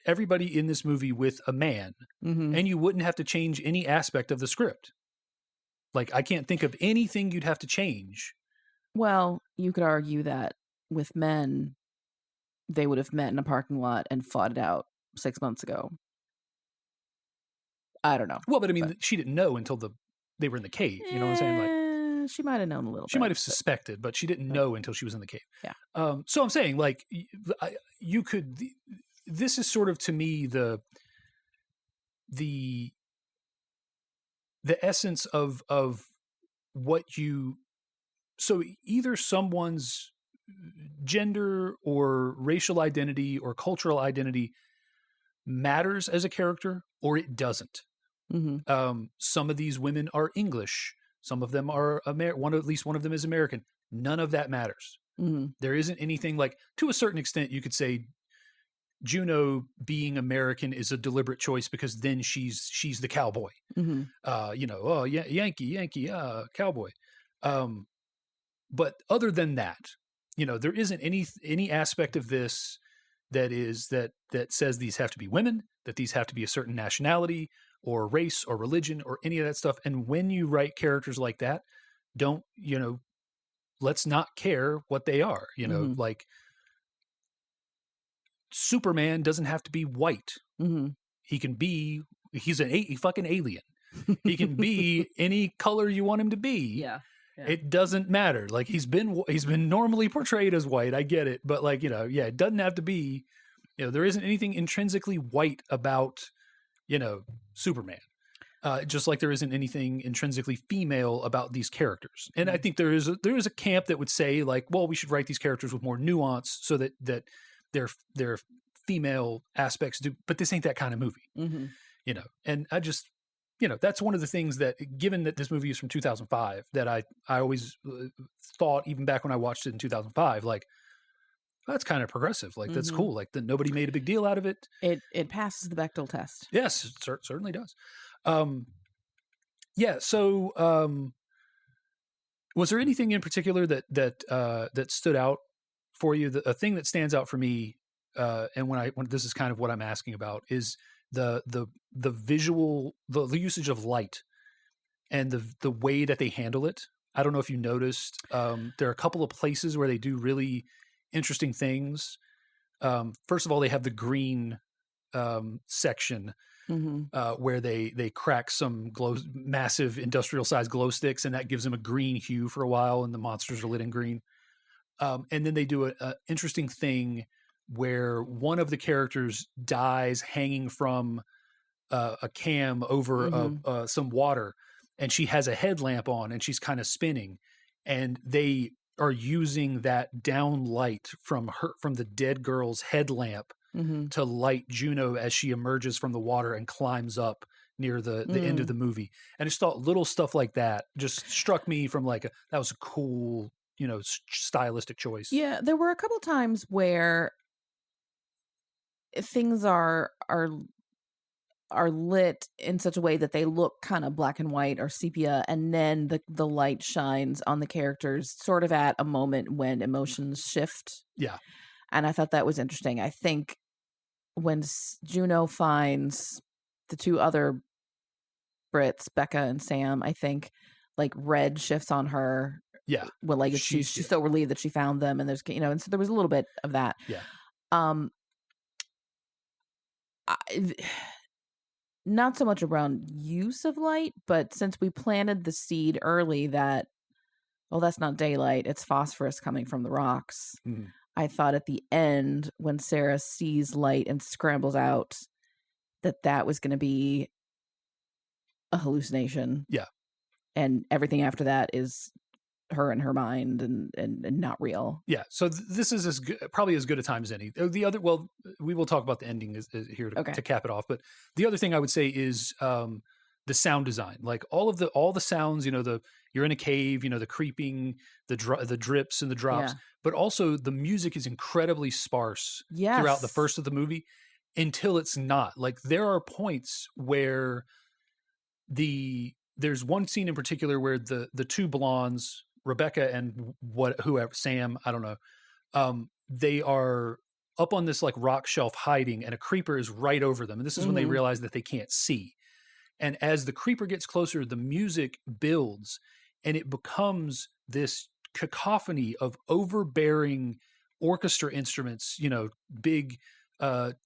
everybody in this movie with a man Mm-hmm. and you wouldn't have to change any aspect of the script. Like, I can't think of anything you'd have to change. Well, you could argue that with men, they would have met in a parking lot and fought it out 6 months ago. I don't know. Well, but I mean, she didn't know until they were in the cave. You know what I'm saying? Like, She might have known a little she bit. might have suspected, but she didn't know until she was in the cave. Yeah. So I'm saying, like, you could. This is sort of, to me, the essence of what you. So either someone's gender or racial identity or cultural identity matters as a character, or it doesn't. Mm-hmm. Some of these women are English. Some of them are at least one of them is American. None of that matters. Mm-hmm. There isn't anything like, to a certain extent, you could say Juno being American is a deliberate choice because then she's the cowboy. Mm-hmm. Oh yeah, Yankee, cowboy. But other than that, there isn't any aspect of this that says these have to be women, that these have to be a certain nationality or race or religion or any of that stuff. And when you write characters like that, don't, let's not care what they are, Mm-hmm. like Superman doesn't have to be white. Mm-hmm. He's a fucking alien. He can be any color you want him to be. Yeah. It doesn't matter. Like, he's been normally portrayed as white. I get it. But like, it doesn't have to be, there isn't anything intrinsically white about, Superman. Just like there isn't anything intrinsically female about these characters. And I think there is a camp that would say, like, well, we should write these characters with more nuance so that their female aspects do, but this ain't that kind of movie. Mm-hmm. And I just, that's one of the things that, given that this movie is from 2005, that I always thought, even back when I watched it in 2005, like, that's kind of progressive. Like, that's cool. Like, that nobody made a big deal out of it. It passes the Bechdel test. Yes, it certainly does. Yeah. So, was there anything in particular that stood out for you? A thing that stands out for me, and when this is kind of what I'm asking about, is the visual, the usage of light and the way that they handle it. I don't know if you noticed, there are a couple of places where they do really interesting things. First of all, they have the green section where they crack some massive industrial sized glow sticks, and that gives them a green hue for a while, and the monsters are lit in green. And then they do a interesting thing where one of the characters dies hanging from a cam over some water, and she has a headlamp on and she's kind of spinning, and they are using that down light from the dead girl's headlamp to light Juno as she emerges from the water and climbs up near the end of the movie. And I just thought little stuff like that just struck me from like that was a cool, stylistic choice. Yeah, there were a couple times where things are lit in such a way that they look kind of black and white or sepia, and then the light shines on the characters sort of at a moment when emotions shift. Yeah. And I thought that was interesting. I think when Juno finds the two other Brits, Becca and Sam, I think like red shifts on her. Yeah. Well, like she's so relieved that she found them, and there's and so there was a little bit of that. Yeah. Not so much around use of light, but since we planted the seed early that, well, that's not daylight, it's phosphorus coming from the rocks. I thought at the end, when Sarah sees light and scrambles out, that was going to be a hallucination. Yeah. And everything after that is her in her mind and not real. Yeah. So this is probably as good a time as any. The other, well, we will talk about the ending here to cap it off. But the other thing I would say is the sound design, like all the sounds. You're in a cave. The creeping, the drips and the drops, but also the music is incredibly sparse throughout the first of the movie until it's not. Like there are points where there's one scene in particular where the two blondes, Rebecca and whoever, Sam, I don't know, they are up on this like rock shelf hiding, and a creeper is right over them. And this is when they realize that they can't see. And as the creeper gets closer, the music builds and it becomes this cacophony of overbearing orchestra instruments, big, like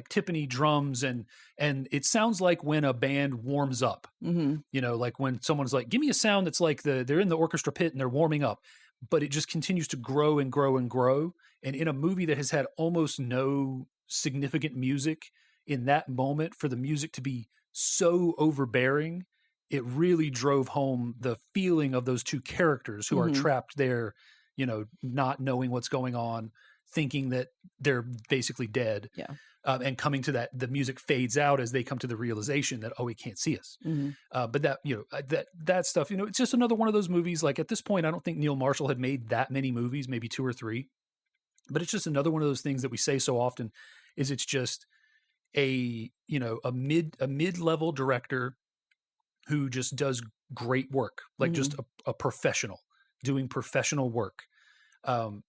timpani drums. And it sounds like when a band warms up, like when someone's like, give me a sound that's like they're in the orchestra pit and they're warming up, but it just continues to grow and grow and grow. And in a movie that has had almost no significant music, in that moment, for the music to be so overbearing, it really drove home the feeling of those two characters who are trapped there, not knowing what's going on, thinking that they're basically dead. Yeah. And coming to that, the music fades out as they come to the realization that, he can't see us. But that, that stuff, it's just another one of those movies. Like at this point, I don't think Neil Marshall had made that many movies, maybe 2 or 3, but it's just another one of those things that we say so often is it's just a mid-level director who just does great work, like just a professional doing professional work. And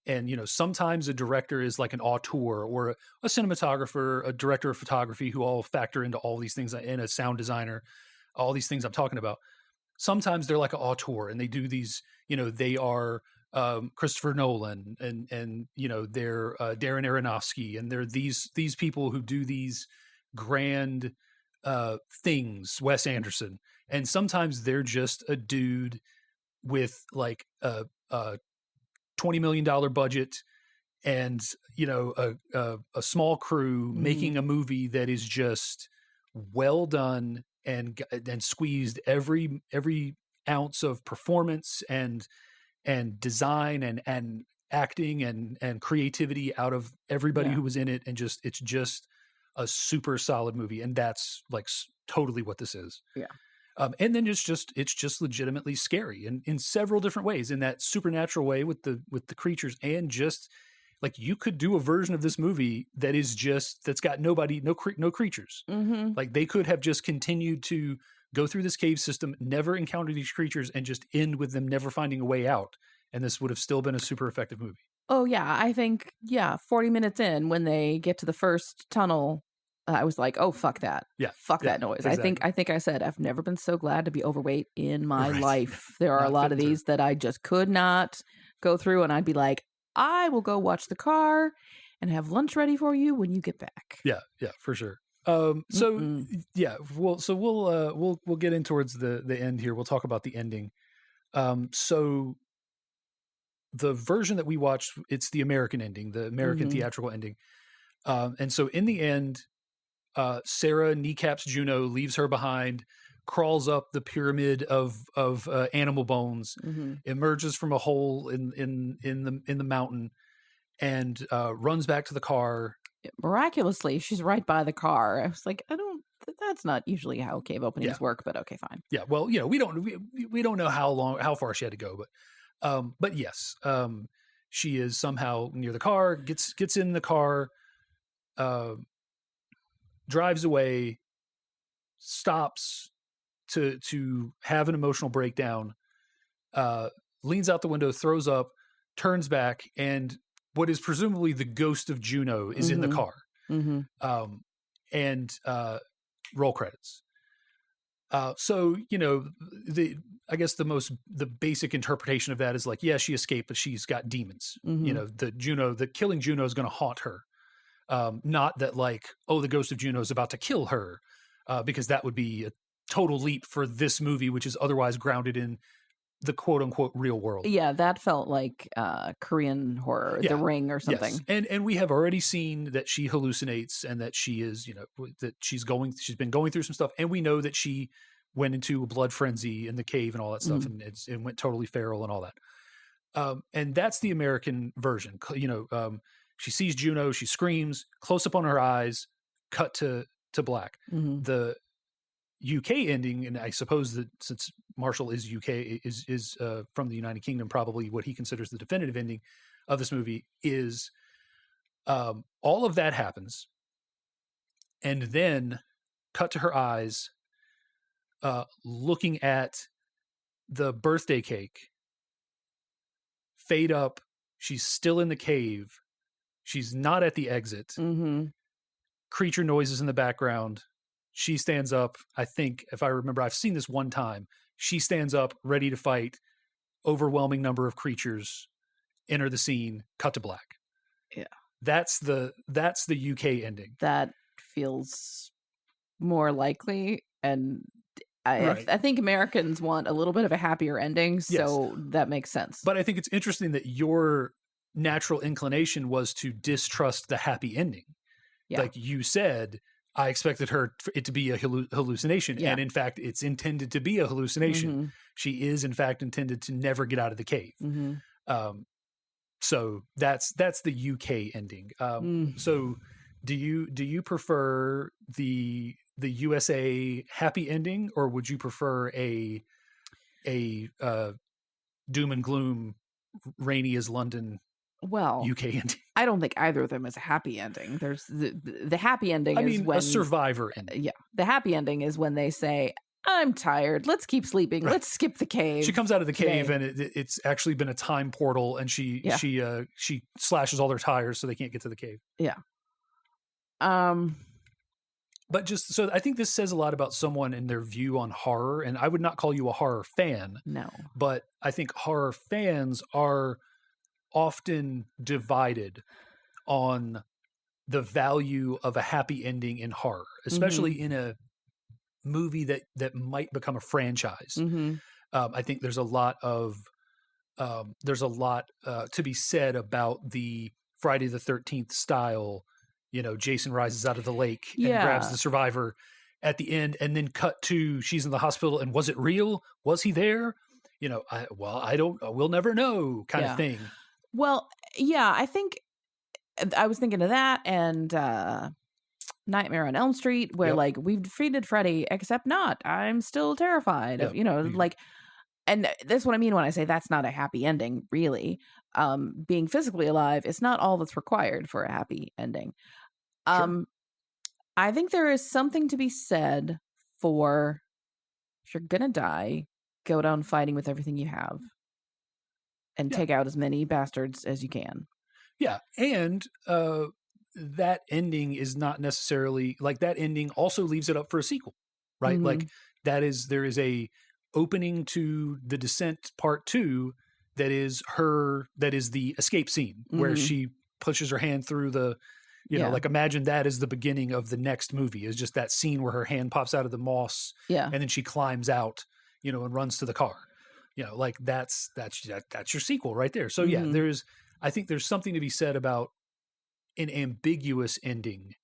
sometimes a director is like an auteur or a cinematographer, a director of photography, who all factor into all these things, and a sound designer, all these things I'm talking about. Sometimes they're like an auteur and they do these, they are Christopher Nolan and they're Darren Aronofsky, and they're these people who do these grand things, Wes Anderson. And sometimes they're just a dude with like a $20 million budget and a small crew making a movie that is just well done and squeezed every ounce of performance and design and acting and creativity out of everybody who was in it, and it's just a super solid movie. And that's like totally what this is. Yeah. And then it's just legitimately scary in several different ways, in that supernatural way with the creatures, and just like you could do a version of this movie that's got no creatures. Like they could have just continued to go through this cave system, never encounter these creatures, and just end with them never finding a way out. And this would have still been a super effective movie. Oh yeah, I think 40 minutes in, when they get to the first tunnel, I was like, "Oh fuck that! Fuck that noise!" Exactly. I think I said I've never been so glad to be overweight in my life. There are Not a lot of fitting these that I just could not go through, and I'd be like, "I will go watch the car and have lunch ready for you when you get back." Yeah, for sure. We'll get in towards the end here. We'll talk about the ending. So the version that we watched, it's the American ending, the American theatrical ending. And so in the end, Sarah kneecaps Juno, leaves her behind, crawls up the pyramid of animal bones, emerges from a hole in the mountain, and runs back to the car. Miraculously, she's right by the car. I was like, that's not usually how cave openings work, but okay, fine. Yeah, well, we don't know how far she had to go, but yes, she is somehow near the car, gets in the car, drives away, stops to have an emotional breakdown, leans out the window, throws up, turns back, and what is presumably the ghost of Juno is in the car. And roll credits. So, I guess the basic interpretation of that is like, yeah, she escaped, but she's got demons. The killing Juno is going to haunt her. Not that like, the ghost of Juno is about to kill her, because that would be a total leap for this movie, which is otherwise grounded in the quote unquote real world. Yeah, that felt like Korean horror, The Ring or something. Yes. And we have already seen that she hallucinates, and that she is, that she's been going through some stuff, and we know that she went into a blood frenzy in the cave and all that stuff, and it went totally feral and all that. And that's the American version. She sees Juno, she screams, close up on her eyes, cut to black. The UK ending, and I suppose that since Marshall is UK, is from the United Kingdom, probably what he considers the definitive ending of this movie, is all of that happens, and then cut to her eyes, looking at the birthday cake, fade up, she's still in the cave, She's not at the exit. Mm-hmm. Creature noises in the background. She stands up. I think, if I remember, I've seen this one time. She stands up, ready to fight. Overwhelming number of creatures enter the scene. Cut to black. Yeah, that's the UK ending. That feels more likely, and Right. I think Americans want a little bit of a happier ending, so that makes sense. But I think it's interesting that your natural inclination was to distrust the happy ending. Yeah. Like you said, I expected it to be a hallucination. Yeah. And in fact, it's intended to be a hallucination. Mm-hmm. She is, in fact, intended to never get out of the cave. Mm-hmm. So that's the UK ending. So do you prefer the USA happy ending, or would you prefer a doom and gloom, rainy as London UK ending? I don't think either of them is a happy ending. There's the happy ending is when a survivor ending. Yeah. The happy ending is when they say, I'm tired. Let's keep sleeping. Right. Let's skip the cave. She comes out of the cave and it's actually been a time portal, and she slashes all their tires so they can't get to the cave. Yeah. But just so I think this says a lot about someone and their view on horror. And I would not call you a horror fan. No. But I think horror fans are often divided on the value of a happy ending in horror, especially in a movie that might become a franchise. I think there's a lot to be said about the Friday the 13th style. Jason rises out of the lake and grabs the survivor at the end, and then cut to she's in the hospital. And was it real? Was he there? We'll never know kind of thing. Well, yeah, I think I was thinking of that and Nightmare on Elm Street, where like we've defeated Freddy, except not. I'm still terrified of, like, and that's what I mean when I say that's not a happy ending, really. Being physically alive is not all that's required for a happy ending. I think there is something to be said for, if you're gonna die, go down fighting with everything you have and take out as many bastards as you can. Yeah. And that ending is not necessarily like that ending also leaves it up for a sequel, right? Like there is a opening to The Descent Part 2 that is the escape scene where she pushes her hand through the, like imagine that is the beginning of the next movie, is just that scene where her hand pops out of the moss and then she climbs out, and runs to the car. Like that's your sequel right there. So I think there's something to be said about an ambiguous ending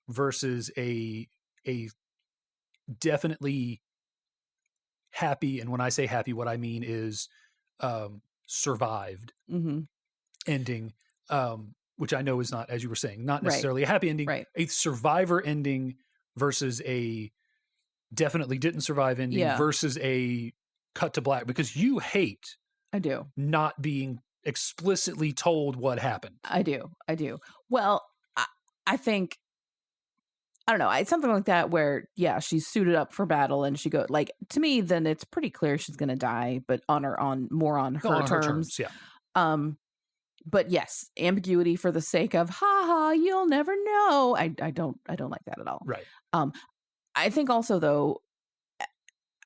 versus a definitely happy. And when I say happy, what I mean is survived ending, which I know is not, as you were saying, not necessarily a happy ending, a survivor ending versus a definitely didn't survive ending versus a cut to black, because you hate not being explicitly told what happened. I do. Well, I think, I don't know, it's something like that where, she's suited up for battle and she like, to me, then it's pretty clear she's going to die, but on her terms. But yes, ambiguity for the sake of, haha, you'll never know. I don't like that at all. Right. I think also, though,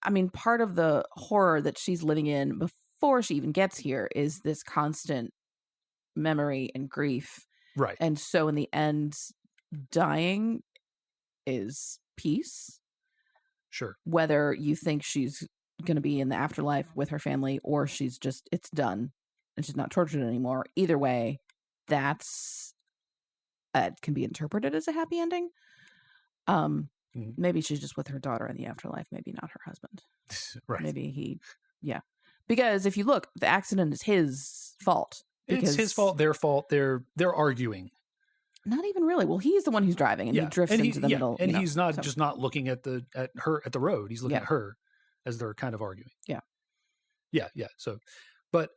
I mean, part of the horror that she's living in before she even gets here is this constant memory and grief. Right. And so in the end, dying is peace. Sure. Whether you think she's going to be in the afterlife with her family or she's just, it's done and she's not tortured anymore. Either way, that's can be interpreted as a happy ending. Maybe she's just with her daughter in the afterlife. Maybe not her husband. Right. Maybe because if you look, the accident is his fault. It's his fault, their fault. They're arguing. Not even really. Well, he's the one who's driving, and he drifts into the middle. And he's not just not looking at the road. He's looking at her as they're kind of arguing. Yeah. So, but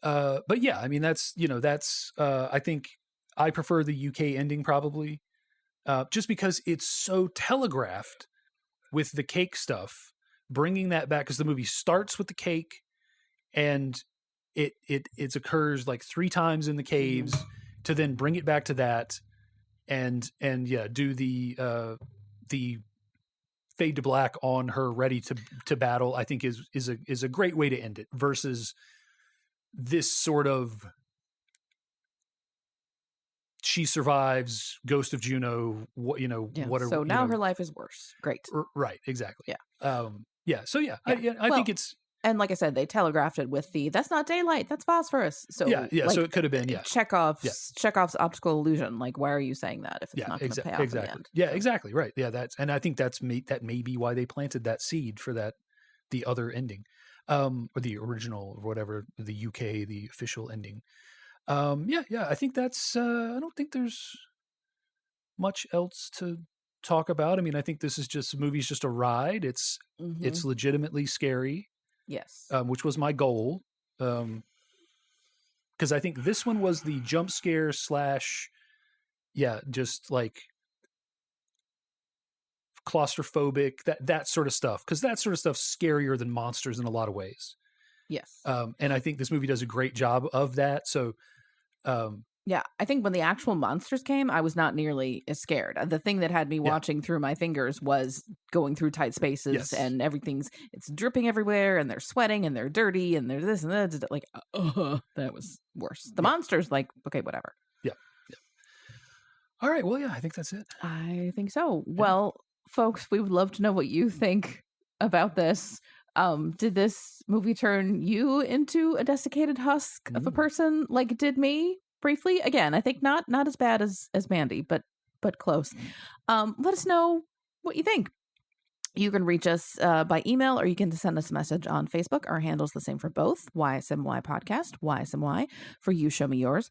yeah, I mean that's I think I prefer the UK ending probably, just because it's so telegraphed with the cake stuff, bringing that back, because the movie starts with the cake, and it occurs like 3 times in the caves. then bring it back to that, and yeah, do the fade to black on her ready to battle, I think is a great way to end it, versus this sort of she survives, Ghost of Juno, what so now her life is worse. Great. Right, exactly. Yeah. So yeah, I think it's, and like I said, they telegraphed it with that's not daylight, that's phosphorus. So yeah, like, so it could have been Chekhov's optical illusion. Like, why are you saying that if it's not going to pay off in the end? Yeah, exactly right. Yeah, and I think that may be why they planted that seed for the other ending, or the original, or whatever, the UK, the official ending. I think that's. I don't think there's much else to talk about. I mean, I think this is just, the movie's just a ride. It's legitimately scary. Yes. Which was my goal. Because I think this one was the jump scare / just like claustrophobic, that sort of stuff. Because that sort of stuff's scarier than monsters in a lot of ways. Yes. And I think this movie does a great job of that. So, yeah, I think when the actual monsters came, I was not nearly as scared. The thing that had me watching through my fingers was going through tight spaces, and it's dripping everywhere, and they're sweating, and they're dirty, and they're this and that. Like, that was worse. The monsters, like, okay, whatever. Yeah. All right. Well, yeah, I think that's it. I think so. Yeah. Well, folks, we would love to know what you think about this. Did this movie turn you into a desiccated husk of a person like it did me? Briefly, again, I think not as bad as Mandy, but close. Let us know what you think. You can reach us by email, or you can send us a message on Facebook. Our handle's the same for both. YSMY Podcast, YSMY for You Show Me Yours.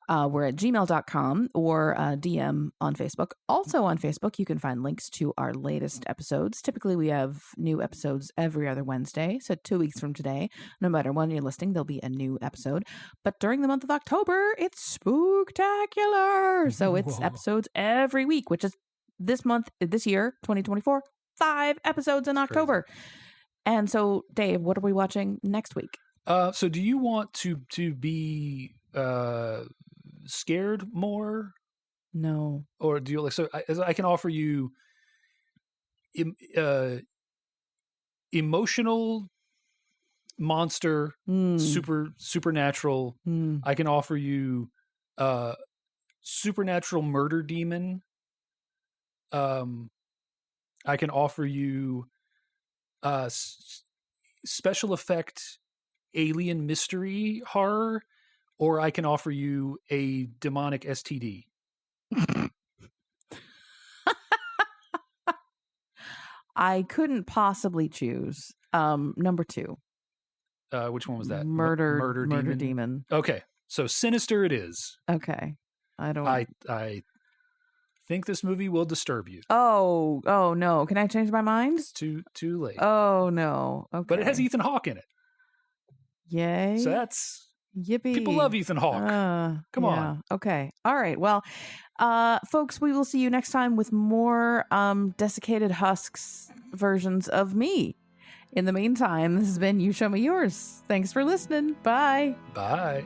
We're at gmail.com, or DM on Facebook. Also on Facebook, you can find links to our latest episodes. Typically, we have new episodes every other Wednesday. So 2 weeks from today, no matter when you're listening, there'll be a new episode. But during the month of October, it's Spooktacular. So it's episodes every week, which is this year, 2024. 5 episodes in October. And so, Dave, what are we watching next week? So do you want to be scared more? No. Or do you like, so I can offer you emotional monster, supernatural. I can offer you supernatural murder demon. I can offer you special effect alien mystery horror, or I can offer you a demonic STD. I couldn't possibly choose. Number 2. Which one was that? Murder demon. Okay, so Sinister it is. Okay, I think this movie will disturb you. Oh no! Can I change my mind? It's too late. Oh no! Okay, but it has Ethan Hawke in it. Yay! So that's yippee! People love Ethan Hawke. Come on. Okay. All right. Well, folks, we will see you next time with more desiccated husks versions of me. In the meantime, this has been You Show Me Yours. Thanks for listening. Bye. Bye.